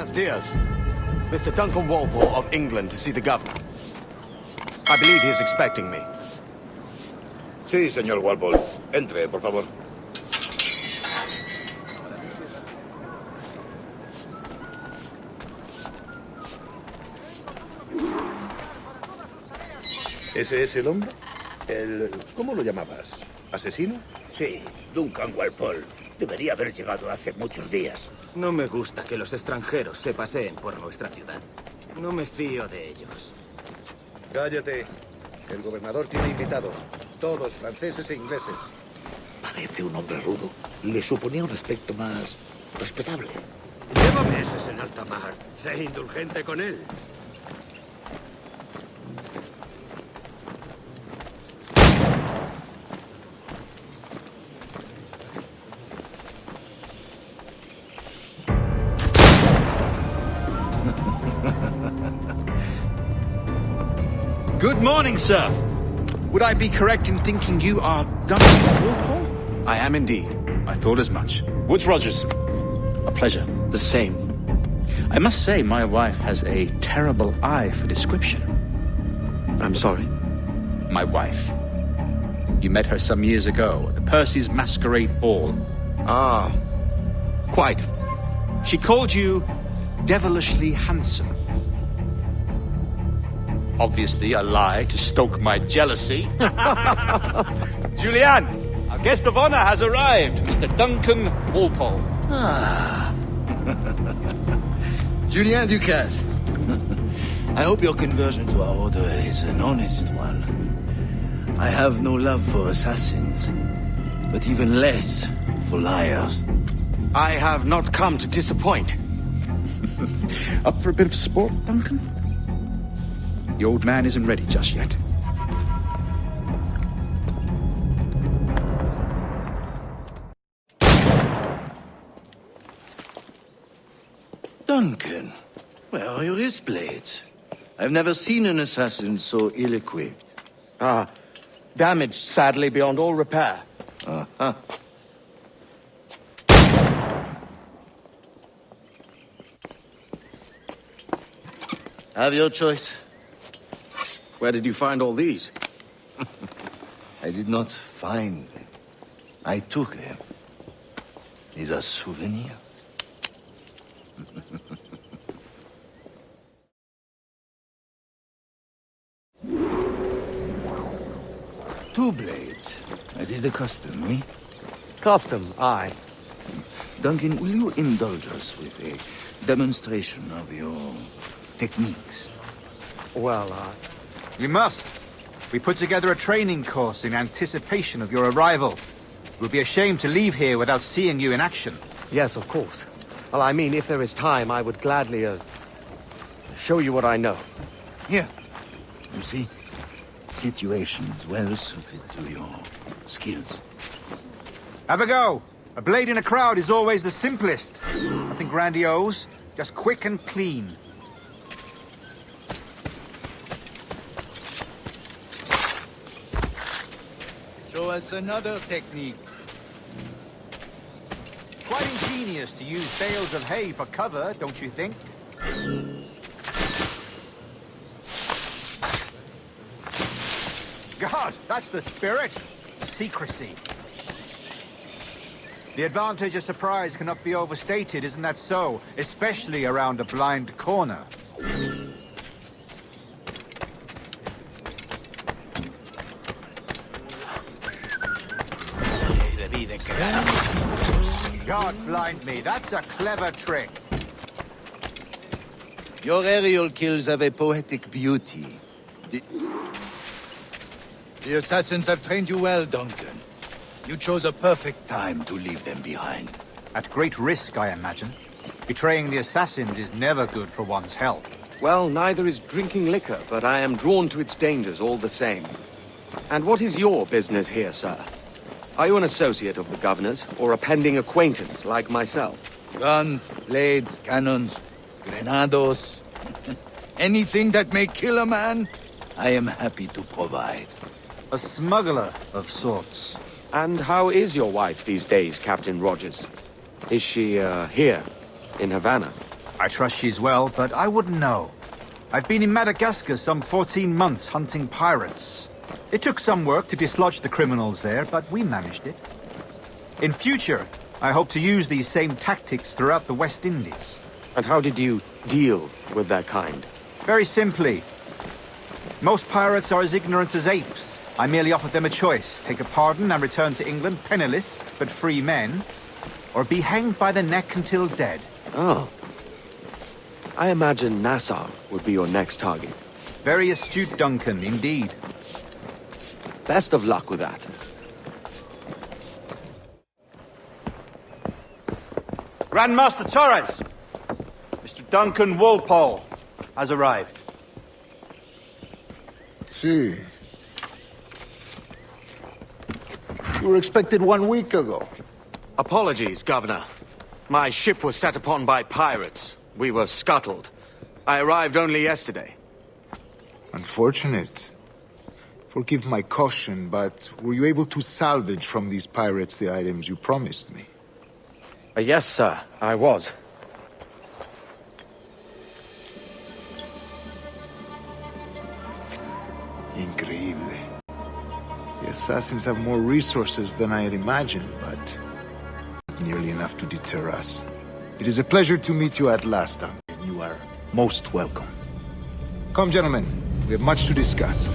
Buenos dias. Mr. Duncan Walpole of England to see the governor. I believe he is expecting me. Sí, señor Walpole. Entre, por favor. ¿Ese es el hombre? ¿Cómo lo llamabas? ¿Asesino? Sí, Duncan Walpole. Debería haber llegado hace muchos días. No me gusta que los extranjeros se paseen por nuestra ciudad. No me fío de ellos. Cállate. El gobernador tiene invitados. Todos franceses e ingleses. Parece un hombre rudo. Le suponía un aspecto más respetable. Lleva meses en alta mar. Sé indulgente con él. Good morning, sir. Would I be correct in thinking you are Duncan Walpole? I am indeed. I thought as much. Woods Rogers. A pleasure. The same. I must say my wife has a terrible eye for description. I'm sorry. My wife. You met her some years ago at the Percy's Masquerade Ball. Ah, quite. She called you devilishly handsome. Obviously a lie to stoke my jealousy. Julianne, our guest of honor has arrived, Mr. Duncan Walpole. Ah. Julien Ducasse. I hope your conversion to our order is an honest one. I have no love for assassins, but even less for liars. I have not come to disappoint. Up for a bit of sport, Duncan? The old man isn't ready just yet. Duncan, where are your wrist blades? I've never seen an assassin so ill-equipped. Ah, damaged sadly beyond all repair. Uh-huh. Have your choice. Where did you find all these? I did not find them. I took them. These are souvenirs. Two blades, as is the custom, oui? Custom, aye. Duncan, will you indulge us with a demonstration of your techniques? Well, We must. We put together a training course in anticipation of your arrival. It would be a shame to leave here without seeing you in action. yes, of course. Well, I mean, if there is time, I would gladly, show you what I know. Here. You see? Situations well suited to your skills. Have a go. A blade in a crowd is always the simplest. Nothing grandiose, just quick and clean. Show us another technique. Quite ingenious to use bales of hay for cover, don't you think? God, that's the spirit. Secrecy. The advantage of surprise cannot be overstated, isn't that so? Especially around a blind corner. God blind me, that's a clever trick. Your aerial kills have a poetic beauty. The assassins have trained you well, Duncan. You chose a perfect time to leave them behind. At great risk, I imagine. Betraying the assassins is never good for one's health. Well, neither is drinking liquor, but I am drawn to its dangers all the same. And what is your business here, sir? Are you an associate of the governor's, or a pending acquaintance like myself? Guns, blades, cannons, grenados. Anything that may kill a man, I am happy to provide. A smuggler of sorts. And how is your wife these days, Captain Rogers? Is she, here, in Havana? I trust she's well, but I wouldn't know. I've been in Madagascar some 14 months hunting pirates. It took some work to dislodge the criminals there, but we managed it. In future, I hope to use these same tactics throughout the West Indies. And how did you deal with their kind? Very simply. Most pirates are as ignorant as apes. I merely offered them a choice: take a pardon and return to England penniless, but free men, or be hanged by the neck until dead. Oh. I imagine Nassau would be your next target. Very astute, Duncan, indeed. Best of luck with that. Grandmaster Torres! Mr. Duncan Walpole has arrived. See. You were expected 1 week ago. Apologies, Governor. My ship was set upon by pirates. We were scuttled. I arrived only yesterday. Unfortunate. Forgive my caution, but were you able to salvage from these pirates the items you promised me? Yes, sir, I was. Increíble. The Assassins have more resources than I had imagined, but not nearly enough to deter us. It is a pleasure to meet you at last, Duncan. You are most welcome. Come, gentlemen. We have much to discuss.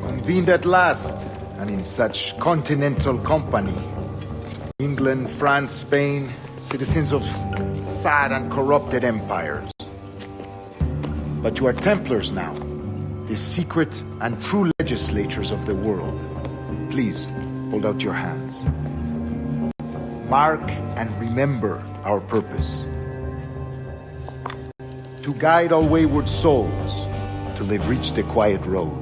Convened at last, and in such continental company. England, France, Spain, citizens of sad and corrupted empires. But you are Templars now, the secret and true legislatures of the world. Please, hold out your hands. Mark and remember our purpose. To guide all wayward souls till they've reached the quiet road.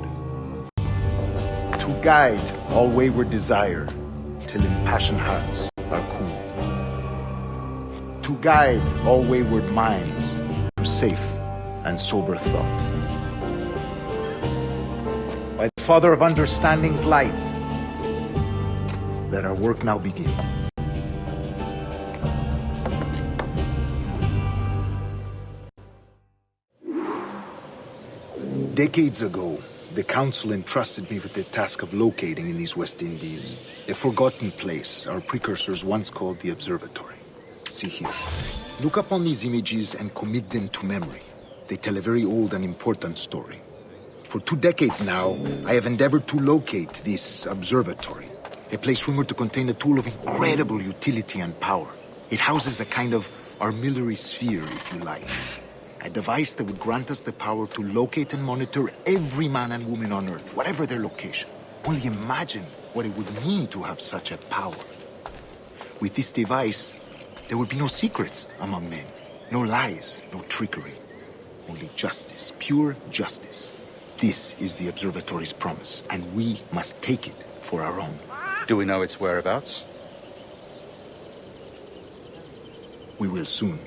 To guide all wayward desire till impassioned hearts are cooled. To guide all wayward minds to safe and sober thought. By the Father of Understanding's light, let our work now begin. Decades ago, the Council entrusted me with the task of locating in these West Indies a forgotten place our precursors once called the Observatory. See here. Look upon these images and commit them to memory. They tell a very old and important story. For 2 decades now, I have endeavored to locate this observatory, a place rumored to contain a tool of incredible utility and power. It houses a kind of armillary sphere, if you like. A device that would grant us the power to locate and monitor every man and woman on Earth, whatever their location. Only imagine what it would mean to have such a power. With this device, there would be no secrets among men, no lies, no trickery. Only justice, pure justice. This is the Observatory's promise, and we must take it for our own. Do we know its whereabouts? We will soon.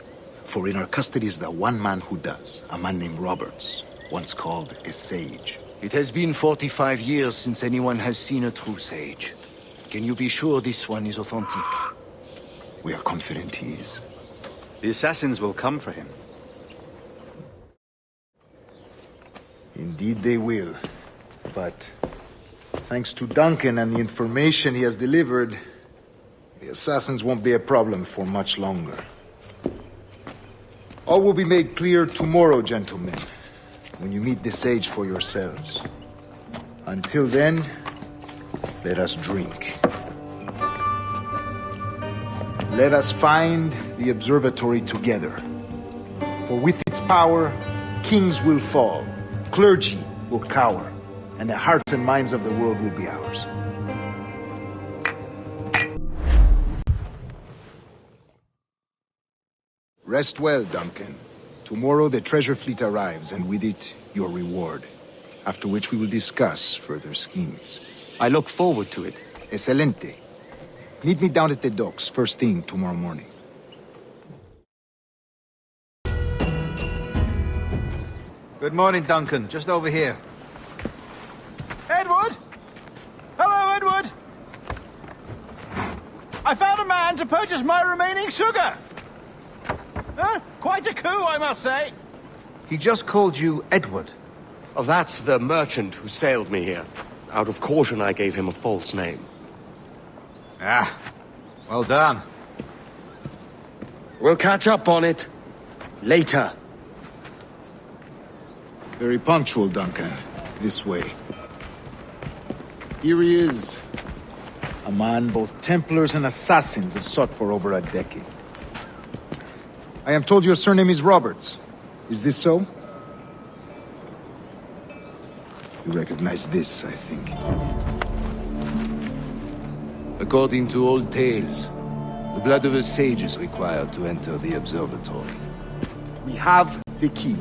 For in our custody is the one man who does, a man named Roberts, once called a sage. It has been 45 years since anyone has seen a true sage. Can you be sure this one is authentic? We are confident he is. The Assassins will come for him. Indeed they will. But thanks to Duncan and the information he has delivered, the Assassins won't be a problem for much longer. All will be made clear tomorrow, gentlemen, when you meet the sage for yourselves. Until then, let us drink. Let us find the observatory together. For with its power, kings will fall, clergy will cower, and the hearts and minds of the world will be ours. Rest well, Duncan. Tomorrow the treasure fleet arrives, and with it, your reward. After which we will discuss further schemes. I look forward to it. Excelente. Meet me down at the docks first thing tomorrow morning. Good morning, Duncan. Just over here. Edward? Hello, Edward. I found a man to purchase my remaining sugar. Huh? Quite a coup, I must say. He just called you Edward. Oh, that's the merchant who sailed me here. Out of caution, I gave him a false name. Ah, well done. We'll catch up on it later. Very punctual, Duncan. This way. Here he is. A man both Templars and Assassins have sought for over a decade. I am told your surname is Roberts. Is this so? You recognize this, I think. According to old tales, the blood of a sage is required to enter the observatory. We have the key.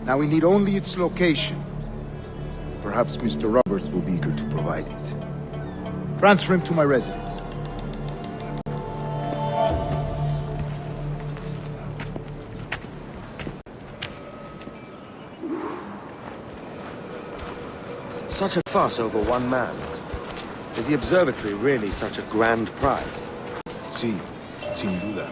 Now we need only its location. Perhaps Mr. Roberts will be eager to provide it. Transfer him to my residence. Such a fuss over one man. Is the observatory really such a grand prize? Sí, sin duda.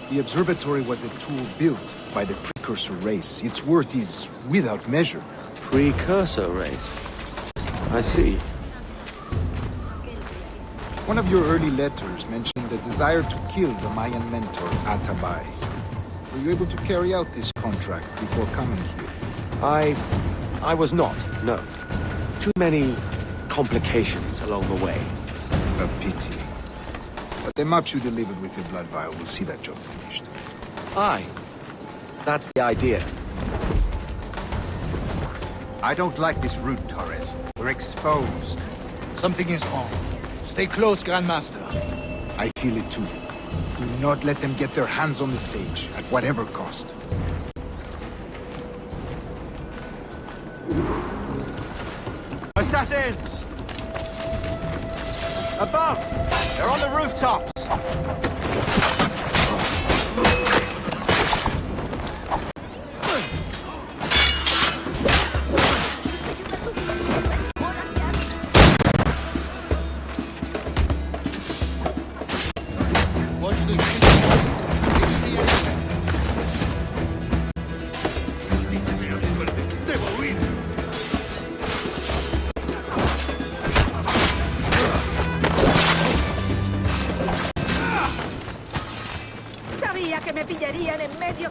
The observatory was a tool built by the precursor race. Its worth is without measure. Precursor race. I see. One of your early letters mentioned the desire to kill the Mayan mentor, Atabay. Were you able to carry out this contract before coming here? I was not, no. Too many complications along the way. A pity. But the maps you delivered with the blood vial will see that job finished. Aye. That's the idea. I don't like this route, Torres. We're exposed. Something is wrong. Stay close, Grandmaster. I feel it too. Do not let them get their hands on the sage, at whatever cost. Assassins! Above! They're on the rooftops! Watch the Sabía que me pillarían en medio.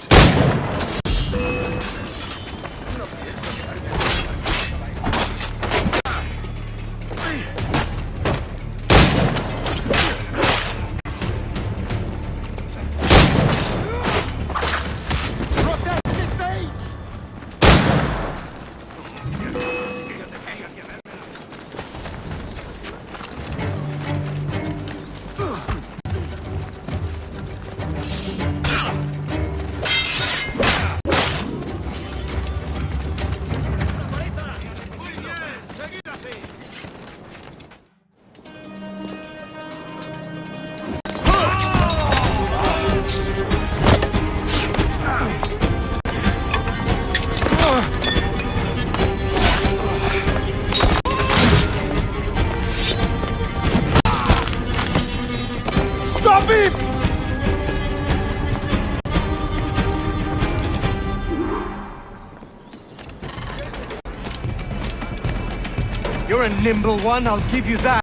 Stop him! You're a nimble one, I'll give you that.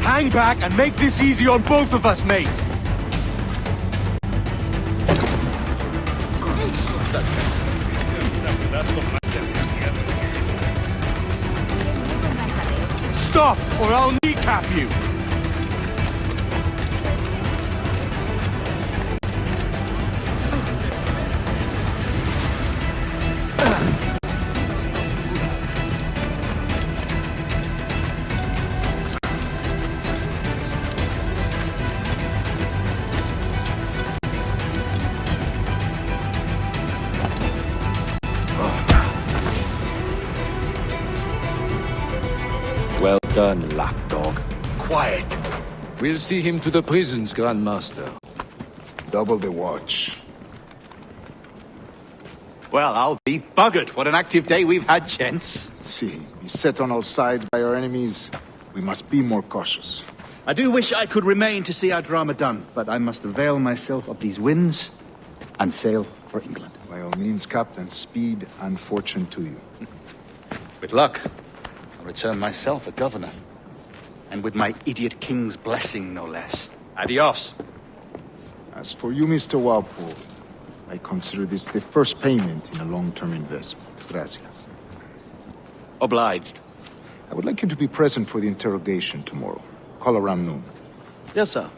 Hang back and make this easy on both of us, mate. Stop, or I'll kneecap you. Stern lapdog. Quiet. We'll see him to the prisons, Grandmaster. Double the watch. Well, I'll be buggered. What an active day we've had, gents. See, beset on all sides by our enemies, we must be more cautious. I do wish I could remain to see our drama done, but I must avail myself of these winds and sail for England. By all means, Captain, speed and fortune to you. With luck, I'll return myself a governor. And with my idiot king's blessing, no less. Adios. As for you, Mr. Walpole, I consider this the first payment in a long-term investment. Gracias. Obliged. I would like you to be present for the interrogation tomorrow. Call around noon. Yes, sir.